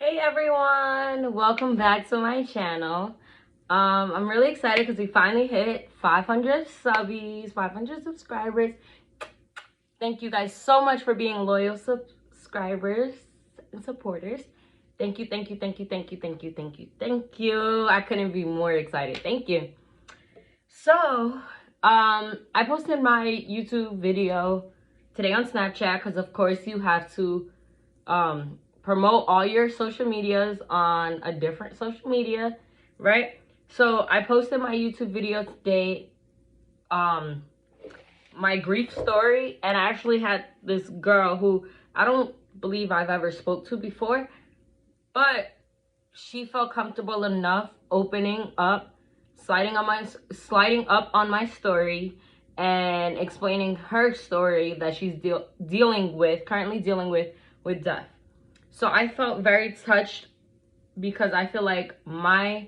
Hey everyone, welcome back to my channel. I'm really excited because we finally hit 500 subbies, 500 subscribers. Thank you guys so much for being loyal subscribers and supporters. Thank you, thank you, thank you, thank you, thank you, thank you, thank you. I couldn't be more excited. Thank you. So, I posted my YouTube video today on Snapchat because of course you have to promote all your social medias on a different social media, right? So I posted my YouTube video today, my grief story, and I actually had this girl who I don't believe I've ever spoke to before, but she felt comfortable enough opening up, sliding up on my story and explaining her story that she's currently dealing with death. So I felt very touched because I feel like my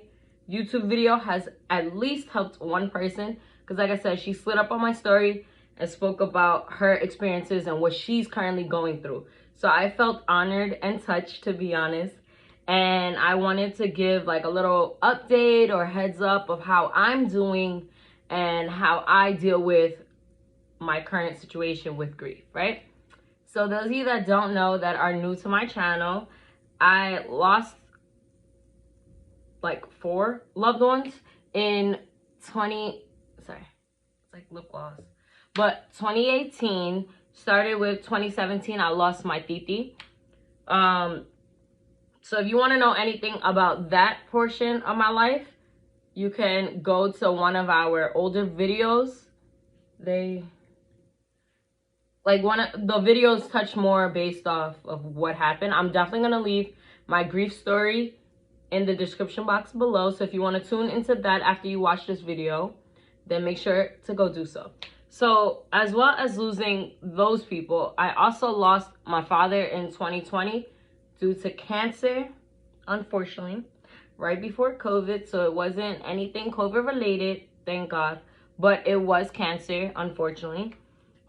YouTube video has at least helped one person. Because like I said, she slid up on my story and spoke about her experiences and what she's currently going through. So I felt honored and touched, to be honest. And I wanted to give like a little update or heads up of how I'm doing and how I deal with my current situation with grief, right? So those of you that don't know, that are new to my channel, I lost like 4 loved ones in 2018, started with 2017, I lost my titi. So if you want to know anything about that portion of my life, you can go to one of our older videos. One of the videos touch more based off of what happened. I'm definitely going to leave my grief story in the description box below. So if you want to tune into that after you watch this video, then make sure to go do so. So as well as losing those people, I also lost my father in 2020 due to cancer, unfortunately, right before COVID. So it wasn't anything COVID related, thank God, but it was cancer, unfortunately.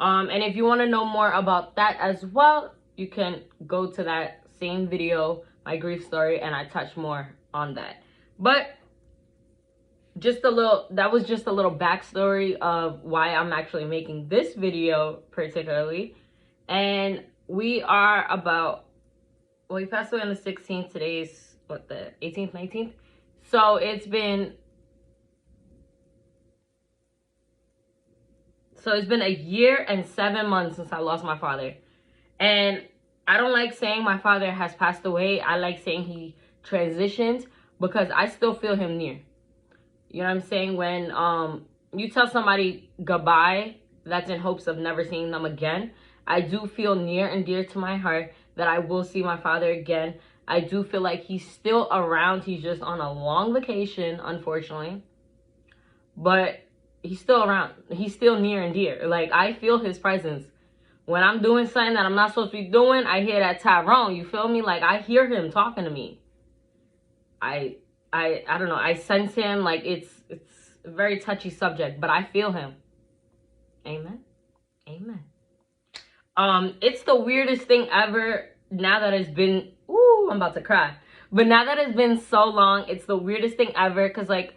And if you want to know more about that as well, you can go to that same video, my grief story, and I touch more on that. But that was just a little backstory of why I'm actually making this video particularly. And we passed away on the 16th. Today's the 18th, 19th. So it's been a year and 7 months since I lost my father. And I don't like saying my father has passed away. I like saying he transitioned because I still feel him near. You know what I'm saying? When you tell somebody goodbye, that's in hopes of never seeing them again. I do feel near and dear to my heart that I will see my father again. I do feel like he's still around. He's just on a long vacation, unfortunately. But he's still around. He's still near and dear. Like, I feel his presence. When I'm doing something that I'm not supposed to be doing, I hear that Tyrone, you feel me? Like, I hear him talking to me. I don't know. I sense him. Like, it's a very touchy subject, but I feel him. Amen. Amen. It's the weirdest thing ever now that it's been, I'm about to cry. But now that it's been so long, it's the weirdest thing ever. Cause like,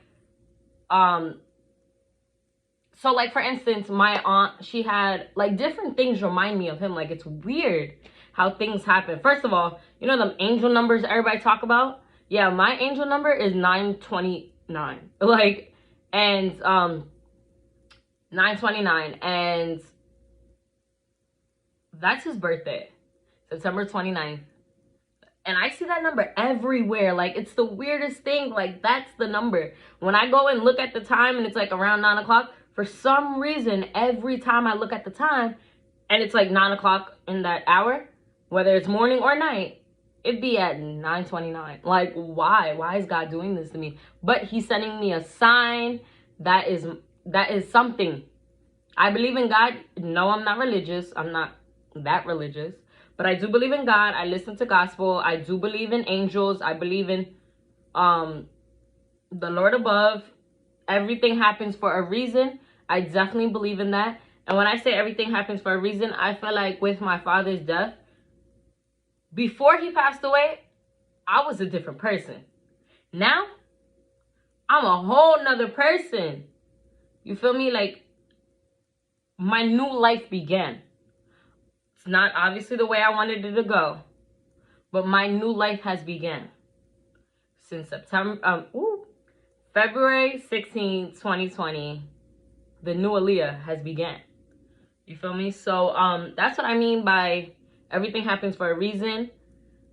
so like for instance, my aunt, she had like different things remind me of him. Like, it's weird how things happen. First of all, you know them angel numbers everybody talk about? Yeah, my angel number is 929. Like, and 929, and that's his birthday, September 29th. And I see that number everywhere. Like, it's the weirdest thing. Like, that's the number. When I go and look at the time and it's like around 9 o'clock, for some reason, every time I look at the time and it's like 9 o'clock in that hour, whether it's morning or night, it'd be at 9:29. Like, why? Why is God doing this to me? But he's sending me a sign. That is something. I believe in God. No, I'm not religious. I'm not that religious. But I do believe in God. I listen to gospel. I do believe in angels. I believe in the Lord above. Everything happens for a reason. I definitely believe in that. And when I say everything happens for a reason, I feel like with my father's death, before he passed away, I was a different person. Now, I'm a whole nother person. You feel me? Like, my new life began. It's not obviously the way I wanted it to go, but my new life has begun. Since February 16, 2020, the new Aaliyah has begun. You feel me? So that's what I mean by everything happens for a reason.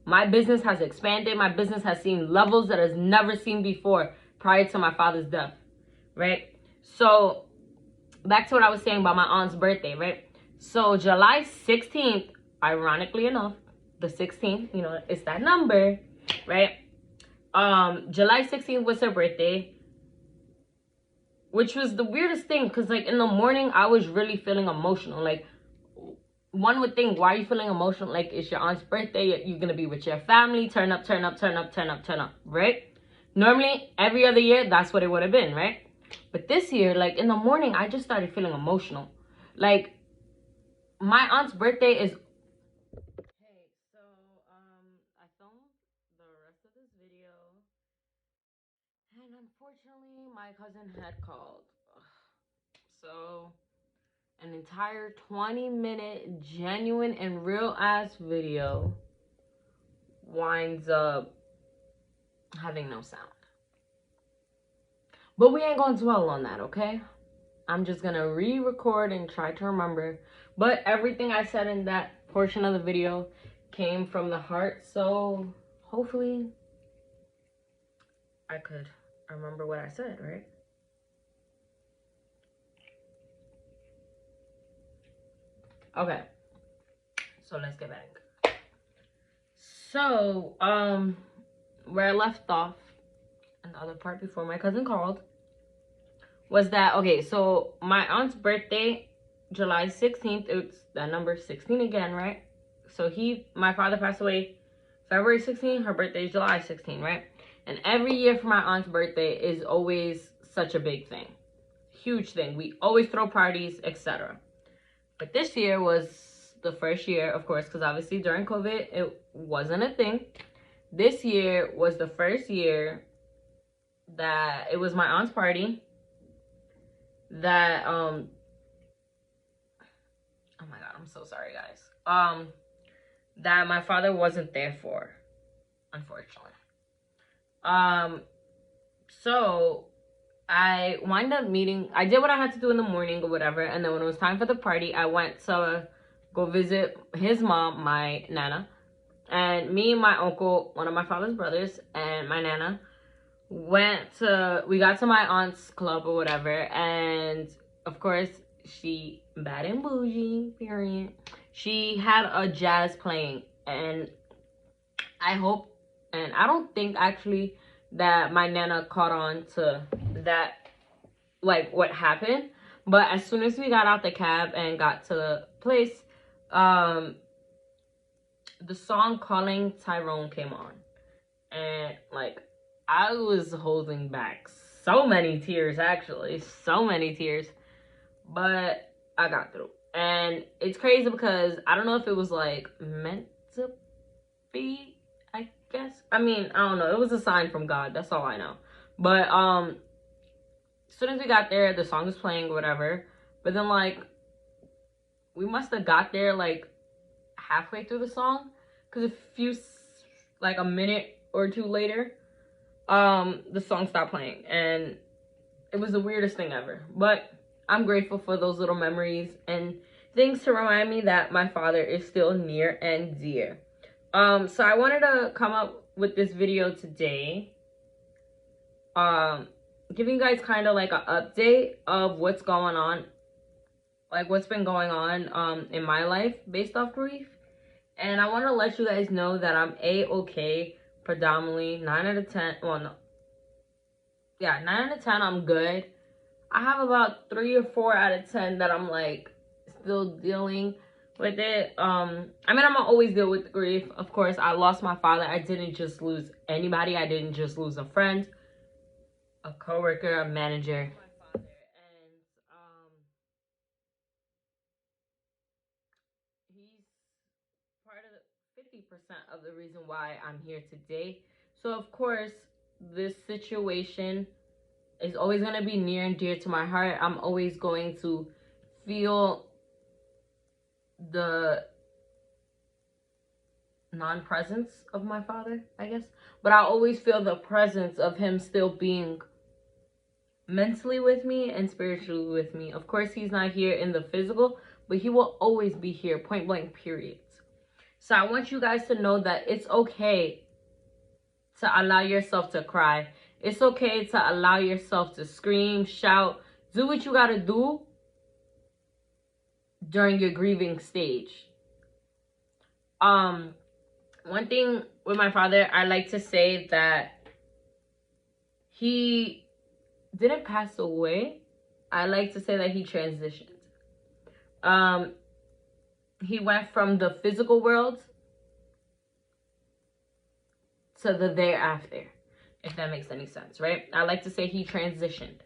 My business has expanded. My business has seen levels that has never seen before prior to my father's death, right? So back to what I was saying about my aunt's birthday, right? So July 16th, ironically enough, the 16th, you know, it's that number, right? July 16th was her birthday, which was the weirdest thing because, like, in the morning, I was really feeling emotional. Like, one would think, why are you feeling emotional? Like, it's your aunt's birthday. You're going to be with your family. Turn up, turn up, turn up, turn up, turn up, right? Normally, every other year, that's what it would have been, right? But this year, like, in the morning, I just started feeling emotional. Like, my aunt's birthday is... Hey, so, I filmed the rest of this video. And unfortunately, my cousin had called. So, an entire 20-minute genuine and real ass video winds up having no sound. But we ain't gonna dwell on that, okay? I'm just gonna re-record and try to remember. But everything I said in that portion of the video came from the heart, so hopefully I could remember what I said, right? Okay, so let's get back. So, where I left off in the other part before my cousin called was that, okay, so my aunt's birthday, July 16th, it's that number 16 again, right? So my father passed away February 16th, her birthday is July 16th, right? And every year for my aunt's birthday is always such a big thing. Huge thing. We always throw parties, etc. But this year was the first year, of course, because obviously during COVID, it wasn't a thing. This year was the first year that it was my aunt's party that, oh my God, I'm so sorry, guys. That my father wasn't there for, unfortunately. So I wind up I did what I had to do in the morning or whatever, and then when it was time for the party, I went to go visit his mom, my nana, and me and my uncle, one of my father's brothers, and my nana we got to my aunt's club or whatever, and of course, she, bad and bougie, period, she had a jazz playing, and I hope, and I don't think actually that my nana caught on to that, like, what happened. But as soon as we got out the cab and got to the place, the song Calling Tyrone came on. And, like, I was holding back so many tears, actually. So many tears. But I got through. And it's crazy because I don't know if it was, like, meant to be, I guess. I mean, I don't know. It was a sign from God. That's all I know. But, as soon as we got there, the song was playing or whatever. But then, like, we must have got there, like, halfway through the song. Because a minute or two later, the song stopped playing. And it was the weirdest thing ever. But I'm grateful for those little memories and things to remind me that my father is still near and dear. So I wanted to come up with this video today. Giving you guys kind of like an update of what's going on, like what's been going on in my life based off grief. And I want to let you guys know that I'm a-okay, predominantly 9 out of 10. Well, no, yeah, 9 out of 10 I'm good. I have about 3 or 4 out of 10 that I'm like still dealing with it. I mean, I'm gonna always deal with the grief. Of course, I lost my father. I didn't just lose anybody. I didn't just lose a friend, a coworker, a manager. My father, and he's part of the 50% of the reason why I'm here today. So, of course, this situation is always going to be near and dear to my heart. I'm always going to feel the non-presence of my father, I guess. But I always feel the presence of him still being mentally with me and spiritually with me. Of course, he's not here in the physical, but he will always be here, point blank, period. So I want you guys to know that it's okay to allow yourself to cry. It's okay to allow yourself to scream, shout, do what you gotta do during your grieving stage. One thing with my father, I like to say that he didn't pass away. I like to say that he transitioned. He went from the physical world to the thereafter, if that makes any sense, right? I like to say he transitioned.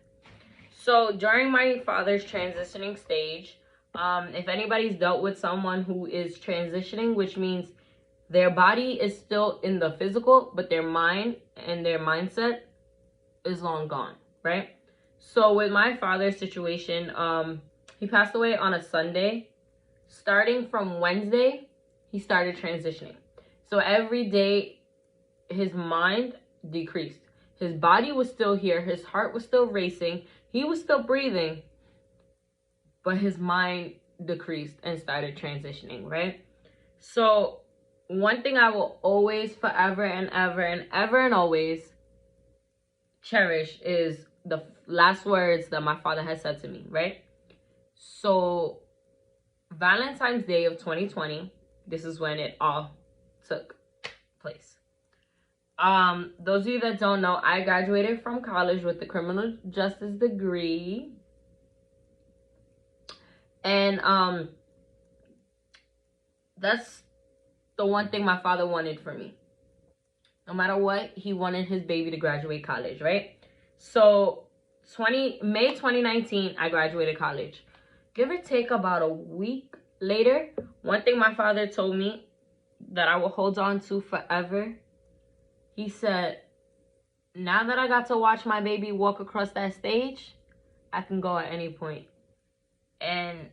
So during my father's transitioning stage, if anybody's dealt with someone who is transitioning, which means their body is still in the physical, but their mind and their mindset is long gone, right? So with my father's situation, he passed away on a Sunday. Starting from Wednesday, he started transitioning. So every day, his mind decreased. His body was still here. His heart was still racing. He was still breathing. But his mind decreased and started transitioning, right? So one thing I will always, forever and ever and ever and always cherish is the last words that my father has said to me, right? So Valentine's Day of 2020, this is when it all took place. Those of you that don't know, I graduated from college with the criminal justice degree. And that's the one thing my father wanted for me. No matter what, he wanted his baby to graduate college, right? So May 2019, I graduated college. Give or take about a week later, one thing my father told me that I will hold on to forever. He said, now that I got to watch my baby walk across that stage, I can go at any point. And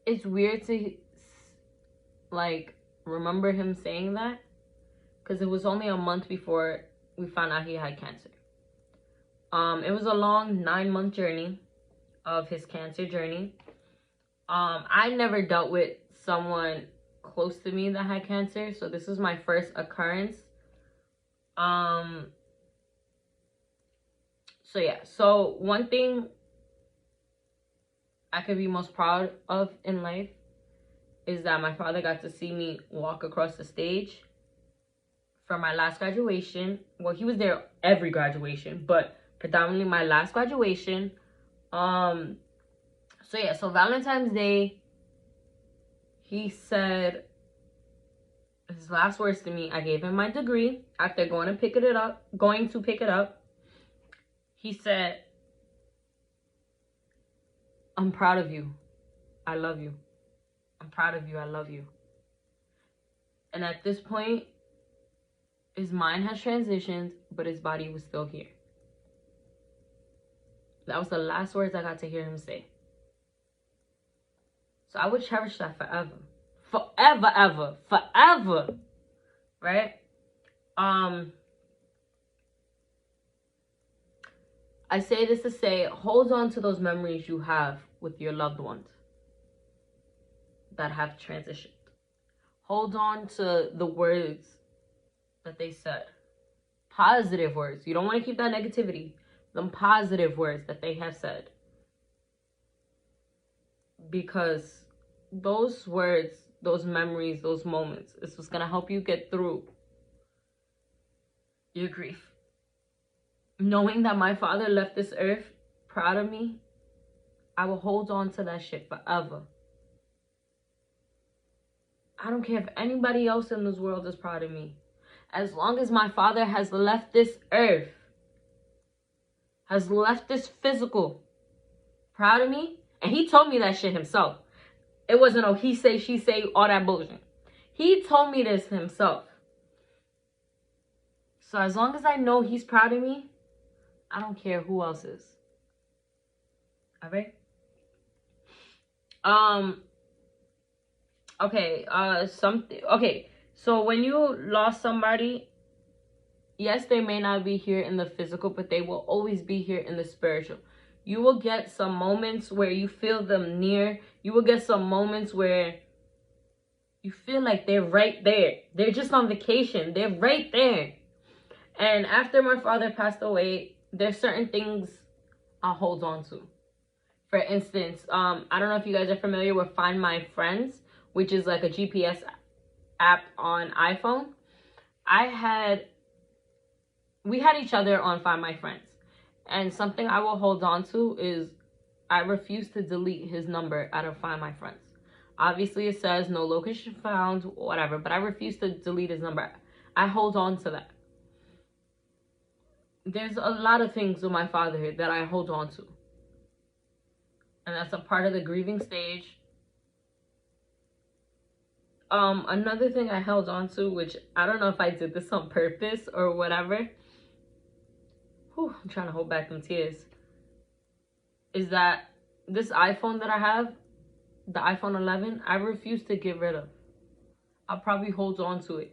it's weird to like remember him saying that, because it was only a month before we found out he had cancer. It was a long 9-month journey of his cancer journey. I never dealt with someone close to me that had cancer, so this is my first occurrence. So yeah, so one thing I could be most proud of in life is that my father got to see me walk across the stage for my last graduation. Well, he was there every graduation, but predominantly my last graduation. So yeah, so Valentine's Day, he said his last words to me. I gave him my degree after going to pick it up. He said, I'm proud of you. I love you. I'm proud of you. I love you. And at this point, his mind has transitioned, but his body was still here. That was the last words I got to hear him say. So I would cherish that forever. Forever, ever. Forever. Right? I say this to say, hold on to those memories you have with your loved ones that have transitioned. Hold on to the words that they said. Positive words. You don't want to keep that negativity. Them positive words that they have said. Because those words, those memories, those moments, is what's going to help you get through your grief. Knowing that my father left this earth proud of me, I will hold on to that shit forever. I don't care if anybody else in this world is proud of me. As long as my father has left this earth, has left this physical proud of me, and he told me that shit himself. It wasn't, oh, he say, she say, all that bullshit. He told me this himself. So as long as I know he's proud of me, I don't care who else is. All right? Okay, so when you lost somebody, yes, they may not be here in the physical, but they will always be here in the spiritual. You will get some moments where you feel them near. You will get some moments where you feel like they're right there. They're just on vacation. They're right there. And after my father passed away, there's certain things I'll hold on to. For instance, I don't know if you guys are familiar with Find My Friends, which is like a GPS app on iPhone. We had each other on Find My Friends. And something I will hold on to is I refuse to delete his number out of Find My Friends. Obviously, it says no location found, whatever, but I refuse to delete his number. I hold on to that. There's a lot of things with my father that I hold on to. And that's a part of the grieving stage. Another thing I held on to, which I don't know if I did this on purpose or whatever. I'm trying to hold back them tears. Is that this iPhone that I have, the iPhone 11, I refuse to get rid of. I'll probably hold on to it.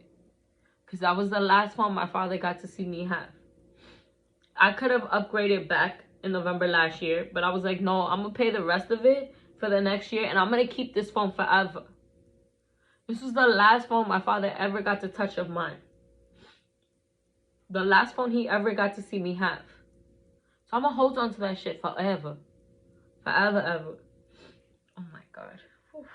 Because that was the last phone my father got to see me have. I could have upgraded back in November last year, but I was like, no, I'm going to pay the rest of it for the next year, and I'm going to keep this phone forever. This was the last phone my father ever got to touch of mine. The last phone he ever got to see me have. So I'm going to hold on to that shit forever. Forever, ever. Oh my God. Whew.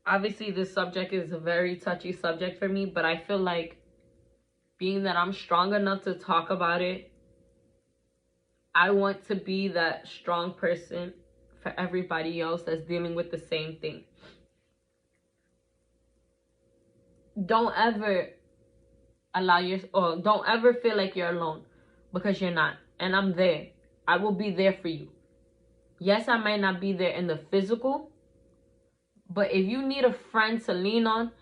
Obviously, this subject is a very touchy subject for me, but I feel like being that I'm strong enough to talk about it, I want to be that strong person for everybody else that's dealing with the same thing. Don't ever don't ever feel like you're alone, because you're not. And I'm there. I will be there for you. Yes, I might not be there in the physical, but if you need a friend to lean on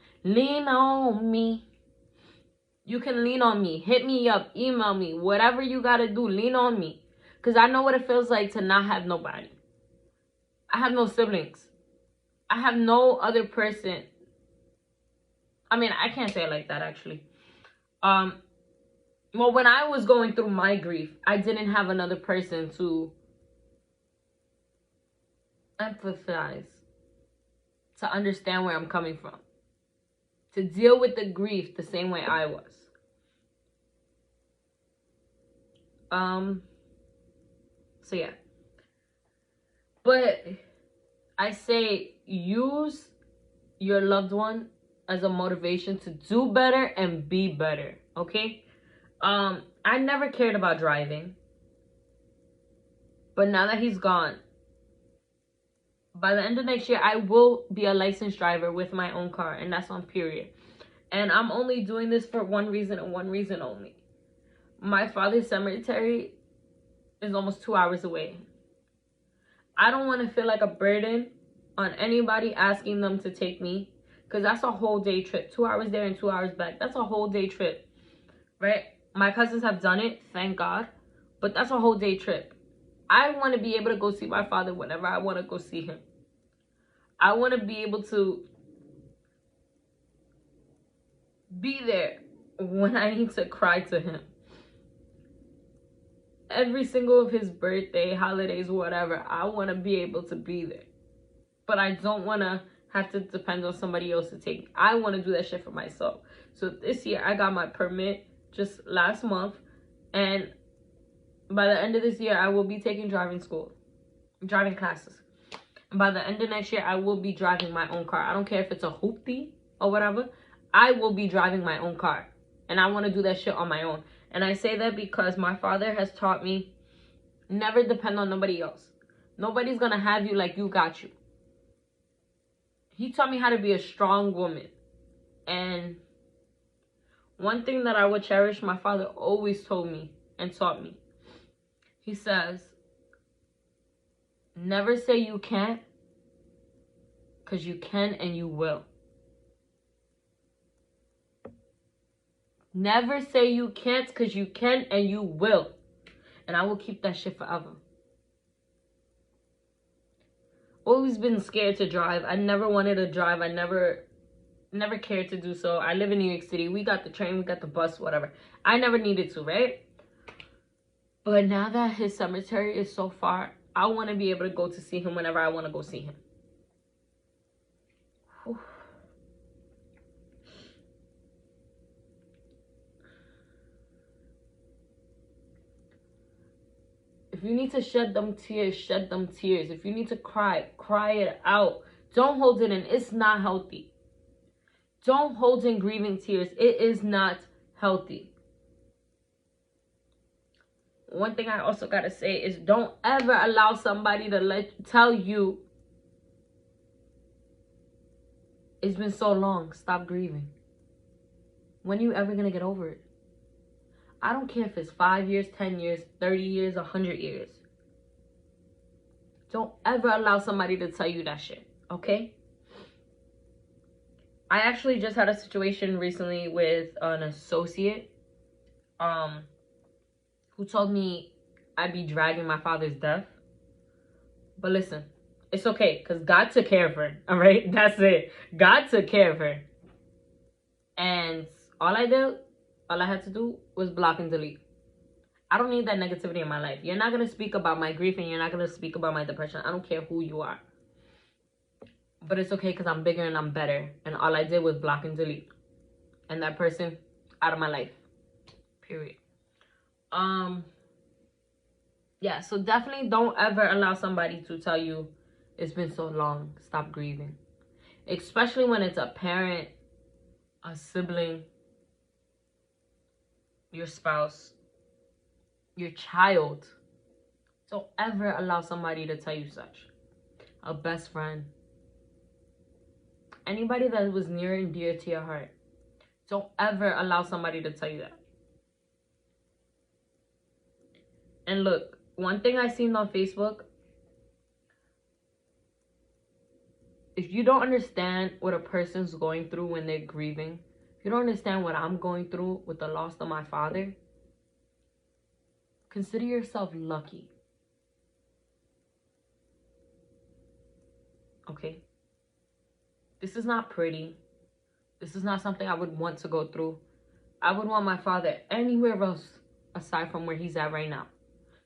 me. You can lean on me. Hit me up. Email me. Whatever you got to do, lean on me. Because I know what it feels like to not have nobody. I have no siblings. I have no other person. I mean, I can't say it like that, actually. Well, when I was going through my grief, I didn't have another person to empathize, to understand where I'm coming from, to deal with the grief the same way I was. So yeah. But I say use your loved one as a motivation to do better and be better, okay? I never cared about driving. But now that he's gone, by the end of next year, I will be a licensed driver with my own car, and that's on period. And I'm only doing this for one reason and one reason only. My father's cemetery is almost 2 hours away. I don't want to feel like a burden on anybody asking them to take me, because that's a whole day trip. 2 hours there and 2 hours back. That's a whole day trip, right? My cousins have done it, thank God, but that's a whole day trip. I want to be able to go see my father whenever I want to go see him. I want to be able to be there when I need to cry to him. Every single of his birthday, holidays, whatever, I want to be able to be there. But I don't want to have to depend on somebody else to take me. I want to do that shit for myself. So this year, I got my permit just last month. And by the end of this year, I will be taking driving classes. And by the end of next year, I will be driving my own car. I don't care if it's a hoopty or whatever. I will be driving my own car. And I want to do that shit on my own. And I say that because my father has taught me never depend on nobody else. Nobody's going to have you like you got you. He taught me how to be a strong woman. And one thing that I would cherish, my father always told me and taught me. He says, never say you can't, because you can and you will. Never say you can't, because you can and you will. And I will keep that shit forever. Always been scared to drive. I never wanted to drive. I never cared to do so. I live in New York City. We got the train, we got the bus, whatever. I never needed to, right? But now that his cemetery is so far, I want to be able to go to see him whenever I want to go see him. Whew. If you need to shed them tears, shed them tears. If you need to cry, cry it out. Don't hold it in. It's not healthy. Don't hold in grieving tears. It is not healthy. One thing I also gotta say is, don't ever allow somebody to tell you it's been so long, stop grieving. When are you ever gonna get over it? I don't care if it's 5 years, 10 years, 30 years, 100 years. Don't ever allow somebody to tell you that shit, okay? I actually just had a situation recently with an associate who told me I'd be dragging my father's death. But listen, it's okay, because God took care of her, all right? That's it. God took care of her. And all I had to do was block and delete. I don't need that negativity in my life. You're not going to speak about my grief, and you're not going to speak about my depression. I don't care who you are. But it's okay, because I'm bigger and I'm better. And all I did was block and delete. And that person out of my life. Period. Yeah, so definitely don't ever allow somebody to tell you it's been so long, stop grieving. Especially when it's a parent, a sibling, your spouse, your child. Don't ever allow somebody to tell you such. A best friend, anybody that was near and dear to your heart. Don't ever allow somebody to tell you that. And look, one thing I seen on Facebook, if you don't understand what a person's going through when they're grieving, if you don't understand what I'm going through with the loss of my father, consider yourself lucky. Okay? This is not pretty. This is not something I would want to go through. I would want my father anywhere else aside from where he's at right now.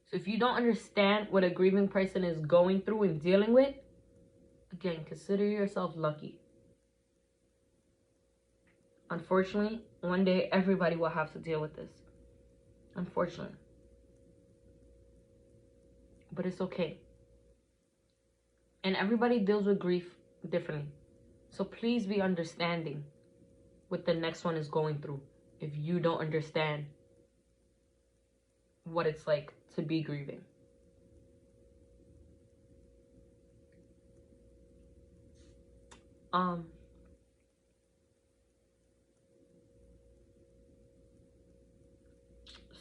So if you don't understand what a grieving person is going through and dealing with, again, consider yourself lucky. Unfortunately, one day everybody will have to deal with this. Unfortunately. But it's okay. And everybody deals with grief differently. So please be understanding what the next one is going through if you don't understand what it's like to be grieving.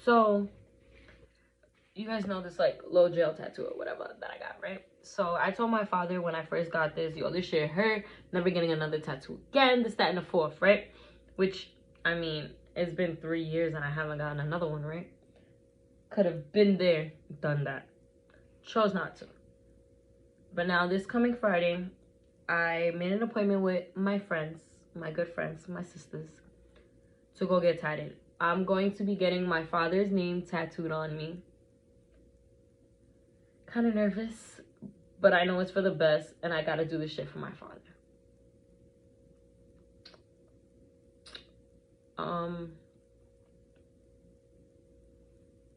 So you guys know this like low gel tattoo or whatever that I got, right? So I told my father when I first got this, yo, this shit hurt, never getting another tattoo again, this, that, and the fourth, right? Which, I mean, it's been 3 years and I haven't gotten another one, right? Could have been there, done that. Chose not to. But now this coming Friday, I made an appointment with my friends, my good friends, my sisters, to go get tatted. I'm going to be getting my father's name tattooed on me. Kind of nervous, but I know it's for the best, and I gotta do this shit for my father.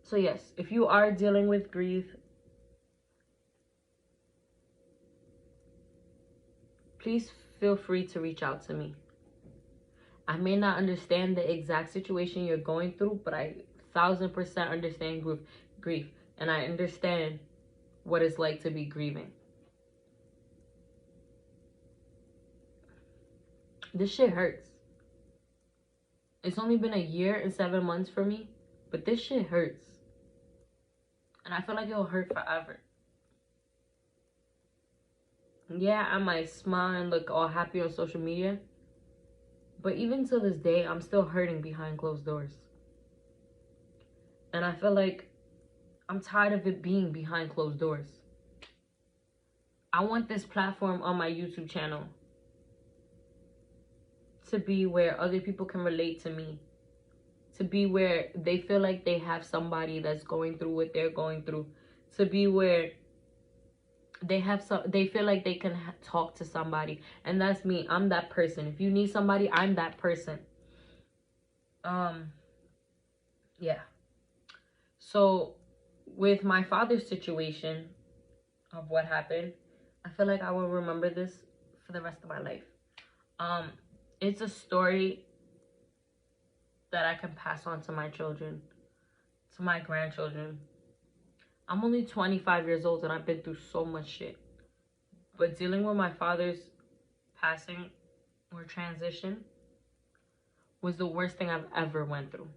So yes, if you are dealing with grief, please feel free to reach out to me. I may not understand the exact situation you're going through, but I 1000% understand grief, and I understand what it's like to be grieving. This shit hurts. It's only been 1 year and 7 months for me, but this shit hurts. And I feel like it'll hurt forever. Yeah, I might smile and look all happy on social media, But even to this day, I'm still hurting behind closed doors. And I feel like I'm tired of it being behind closed doors. I want this platform on my YouTube channel to be where other people can relate to me. To be where they feel like they have somebody that's going through what they're going through. To be where they feel like they can talk to somebody. And that's me. I'm that person. If you need somebody, I'm that person. Yeah. So with my father's situation of what happened, I feel like I will remember this for the rest of my life. It's a story that I can pass on to my children, to my grandchildren. I'm only 25 years old and I've been through so much shit. But dealing with my father's passing or transition was the worst thing I've ever went through.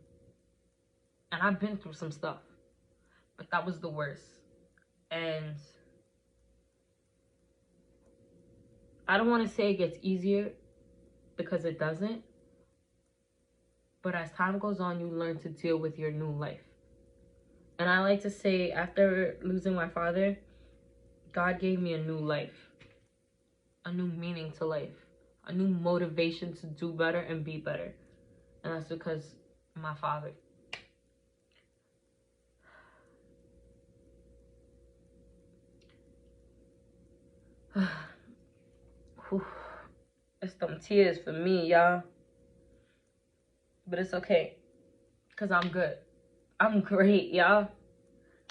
And I've been through some stuff, but that was the worst. And I don't want to say it gets easier, because it doesn't. But as time goes on, you learn to deal with your new life. And I like to say, after losing my father, God gave me a new life, a new meaning to life, a new motivation to do better and be better. And that's because of my father. It's them tears for me, y'all. But it's okay, because I'm good. I'm great, y'all.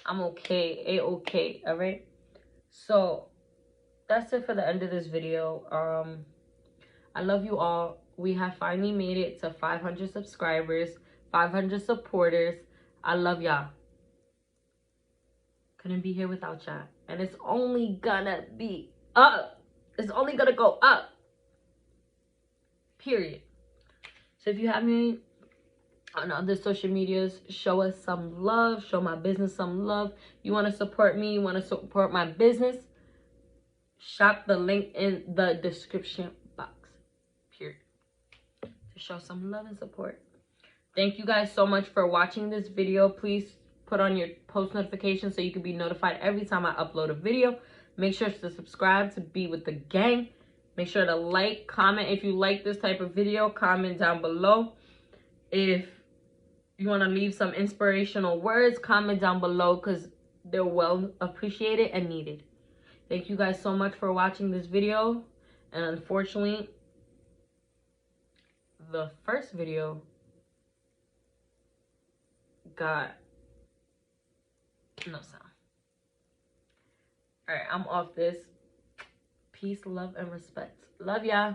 I'm okay. A-okay, all right? So that's it for the end of this video. I love you all. We have finally made it to 500 subscribers, 500 supporters. I love y'all. Couldn't be here without y'all. And it's only gonna be up. It's only gonna go up. Period. So if you have me on other social medias, show us some love. Show my business some love. You want to support me, you want to support my business, shop the link in the description box. Period. To show some love and support. Thank you guys so much for watching this video. Please put on your post notifications so you can be notified every time I upload a video. Make sure to subscribe to be with the gang. Make sure to like, comment if you like this type of video. Comment down below. If you want to leave some inspirational words, comment down below, because they're well appreciated and needed. Thank you guys so much for watching this video. And unfortunately, the first video got no sound. All right, I'm off this. Peace, love, and respect. Love y'all.